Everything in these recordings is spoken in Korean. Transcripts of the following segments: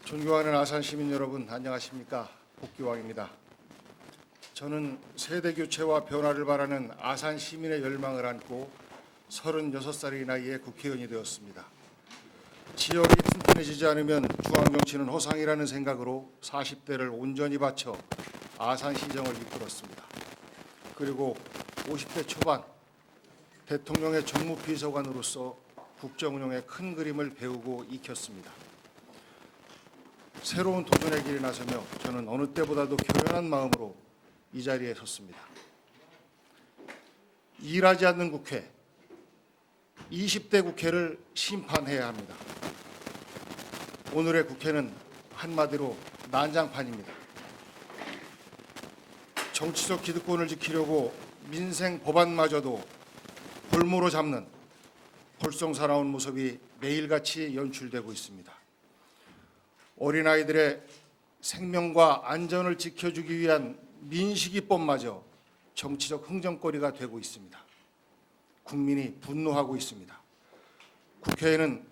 존경하는 아산 시민 여러분, 안녕하십니까? 복귀왕입니다. 저는 세대 교체와 변화를 바라는 아산 시민의 열망을 안고 36살의 나이에 국회의원이 되었습니다. 지역이 튼튼해지지 않으면 중앙정치는 허상이라는 생각으로 40대를 온전히 바쳐 아산시정을 이끌었습니다. 그리고 50대 초반 대통령의 정무비서관으로서 국정운영의 큰 그림을 배우고 익혔습니다. 새로운 도전의 길에 나서며 저는 어느 때보다도 결연한 마음으로 이 자리에 섰습니다. 일하지 않는 국회, 20대 국회를 심판해야 합니다. 오늘의 국회는 한마디로 난장판입니다. 정치적 기득권을 지키려고 민생 법안마저도 볼모로 잡는 볼썽사나운 모습이 매일같이 연출되고 있습니다. 어린아이들의 생명과 안전을 지켜주기 위한 민식이법마저 정치적 흥정거리가 되고 있습니다. 국민이 분노하고 있습니다. 국회에는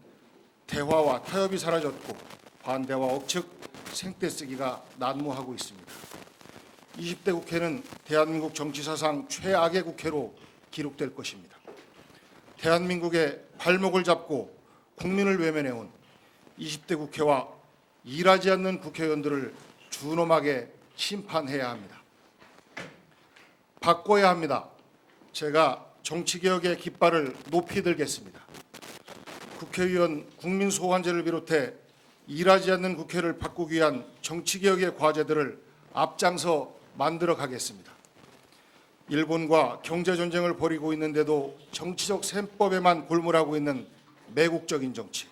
대화와 타협이 사라졌고 반대와 억측, 생떼쓰기가 난무하고 있습니다. 20대 국회는 대한민국 정치사상 최악의 국회로 기록될 것입니다. 대한민국의 발목을 잡고 국민을 외면해온 20대 국회와 일하지 않는 국회의원들을 준엄하게 심판해야 합니다. 바꿔야 합니다. 제가 정치개혁의 깃발을 높이 들겠습니다. 국회의원 국민소환제를 비롯해 일하지 않는 국회를 바꾸기 위한 정치개혁의 과제들을 앞장서 만들어 가겠습니다. 일본과 경제전쟁을 벌이고 있는데도 정치적 셈법에만 골몰하고 있는 매국적인 정치.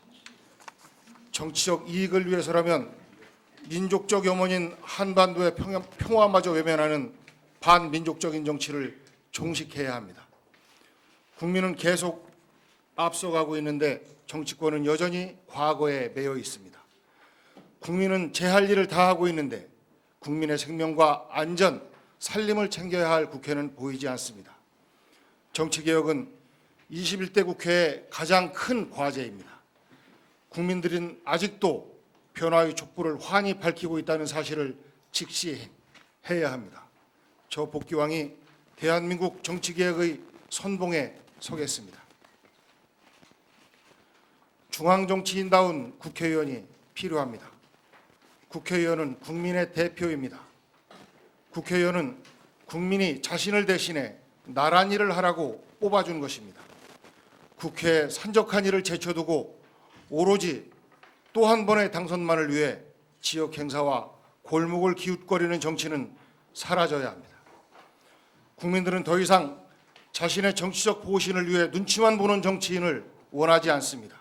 정치적 이익을 위해서라면 민족적 염원인 한반도의 평화마저 외면하는 반민족적인 정치를 종식해야 합니다. 국민은 계속 앞서가고 있는데 정치권은 여전히 과거에 매여 있습니다. 국민은 제할 일을 다 하고 있는데 국민의 생명과 안전, 살림을 챙겨야 할 국회는 보이지 않습니다. 정치개혁은 21대 국회의 가장 큰 과제입니다. 국민들은 아직도 변화의 촛불을 환히 밝히고 있다는 사실을 직시해야 합니다. 저 복귀왕이 대한민국 정치개혁의 선봉에 서겠습니다. 중앙정치인다운 국회의원이 필요합니다. 국회의원은 국민의 대표입니다. 국회의원은 국민이 자신을 대신해 나란 일을 하라고 뽑아준 것입니다. 국회에 산적한 일을 제쳐두고 오로지 또 한 번의 당선만을 위해 지역 행사와 골목을 기웃거리는 정치는 사라져야 합니다. 국민들은 더 이상 자신의 정치적 보신을 위해 눈치만 보는 정치인을 원하지 않습니다.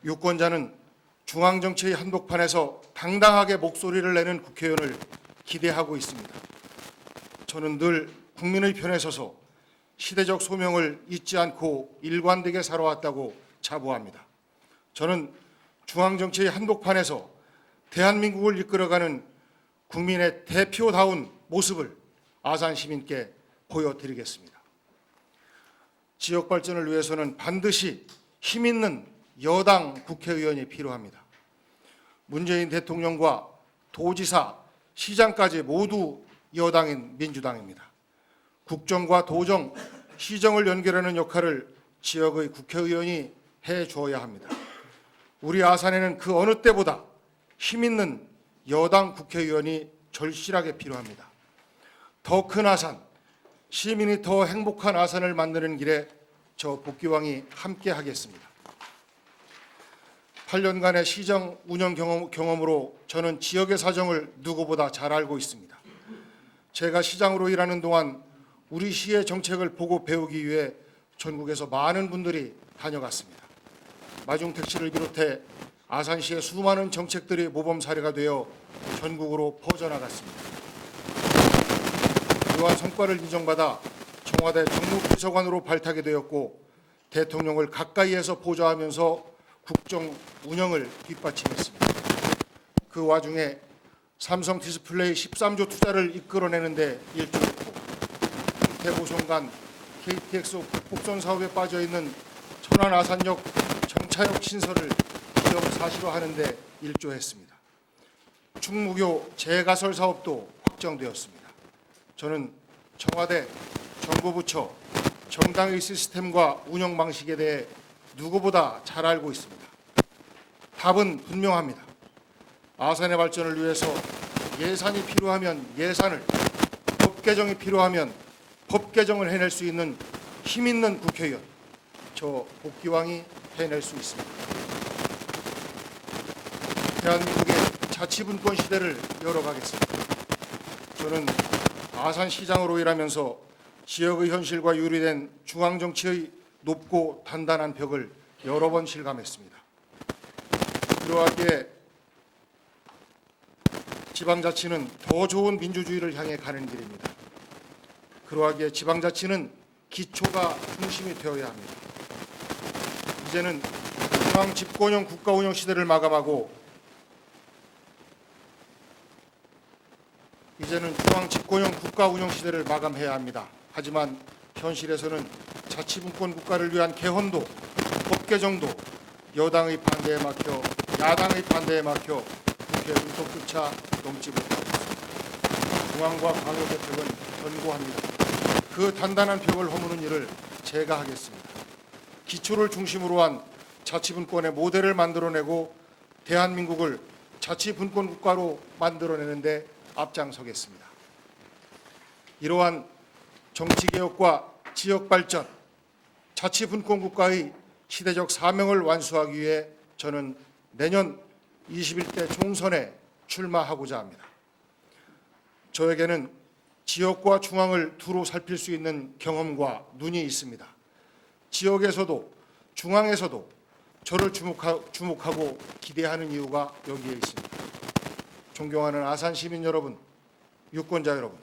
유권자는 중앙정치의 한복판에서 당당하게 목소리를 내는 국회의원을 기대하고 있습니다. 저는 늘 국민의 편에 서서 시대적 소명을 잊지 않고 일관되게 살아왔다고 자부합니다. 저는 중앙정치의 한복판에서 대한민국을 이끌어가는 국민의 대표다운 모습을 아산 시민께 보여드리겠습니다. 지역 발전을 위해서는 반드시 힘 있는 여당 국회의원이 필요합니다. 문재인 대통령과 도지사, 시장까지 모두 여당인 민주당입니다. 국정과 도정, 시정을 연결하는 역할을 지역의 국회의원이 해줘야 합니다. 우리 아산에는 그 어느 때보다 힘 있는 여당 국회의원이 절실하게 필요합니다. 더 큰 아산, 시민이 더 행복한 아산을 만드는 길에 저 복귀왕이 함께 하겠습니다. 8년간의 시정 운영 경험으로 저는 지역의 사정을 누구보다 잘 알고 있습니다. 제가 시장으로 일하는 동안 우리 시의 정책을 보고 배우기 위해 전국에서 많은 분들이 다녀갔습니다. 마중택시를 비롯해 아산시의 수많은 정책들이 모범 사례가 되어 전국으로 퍼져나갔습니다. 이러한 성과를 인정받아 청와대 정무비서관으로 발탁이 되었고 대통령을 가까이에서 보좌하면서 국정 운영을 뒷받침했습니다. 그 와중에 삼성 디스플레이 13조 투자를 이끌어내는데 일조했고 대보성간 KTX 복선 사업에 빠져있는 천안 아산역 정차역 신설을 기정사실화하는 데 일조했습니다. 충무교 재가설 사업도 확정되었습니다. 저는 청와대, 정부부처, 정당의 시스템과 운영 방식에 대해 누구보다 잘 알고 있습니다. 답은 분명합니다. 아산의 발전을 위해서 예산이 필요하면 예산을, 법 개정이 필요하면 법 개정을 해낼 수 있는 힘 있는 국회의원, 저 복귀왕이 해낼 수 있습니다. 대한민국의 자치분권 시대를 열어가겠습니다. 저는 아산시장으로 일하면서 지역의 현실과 유리된 중앙정치의 높고 단단한 벽을 여러 번 실감했습니다. 그러하기에 지방자치는 더 좋은 민주주의를 향해 가는 길입니다. 그러하기에 지방자치는 기초가 중심이 되어야 합니다. 이제는 중앙 집권형 국가운영 시대를 마감하고 마감해야 합니다. 하지만 현실에서는 자치분권 국가를 위한 개헌도, 법 개정도 여당의 반대에 막혀, 야당의 반대에 막혀 국회 운석조차 넘지 못하고 있습니다. 중앙과 광역의 벽은 견고합니다. 그 단단한 벽을 허무는 일을 제가 하겠습니다. 기초를 중심으로 한 자치분권의 모델을 만들어내고 대한민국을 자치분권 국가로 만들어내는 데 앞장서겠습니다. 이러한 정치개혁과 지역발전, 자치분권 국가의 시대적 사명을 완수하기 위해 저는 내년 21대 총선에 출마하고자 합니다. 저에게는 지역과 중앙을 두루 살필 수 있는 경험과 눈이 있습니다. 지역에서도 중앙에서도 저를 주목하고 기대하는 이유가 여기에 있습니다. 존경하는 아산 시민 여러분, 유권자 여러분,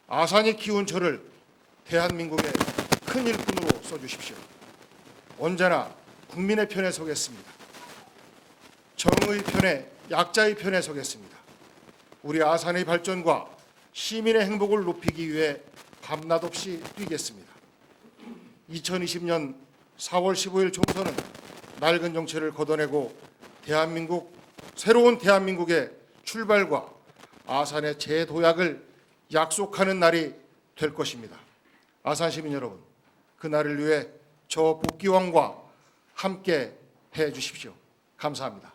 아산이 키운 저를 대한민국의 큰 일꾼으로 써주십시오. 언제나 국민의 편에 서겠습니다. 정의 편에, 약자의 편에 서겠습니다. 우리 아산의 발전과 시민의 행복을 높이기 위해 밤낮 없이 뛰겠습니다. 2020년 4월 15일 총선은 낡은 정체를 걷어내고 새로운 대한민국의 출발과 아산의 재도약을 약속하는 날이 될 것입니다. 아산 시민 여러분, 그 날을 위해 저 복귀왕과 함께 해 주십시오. 감사합니다.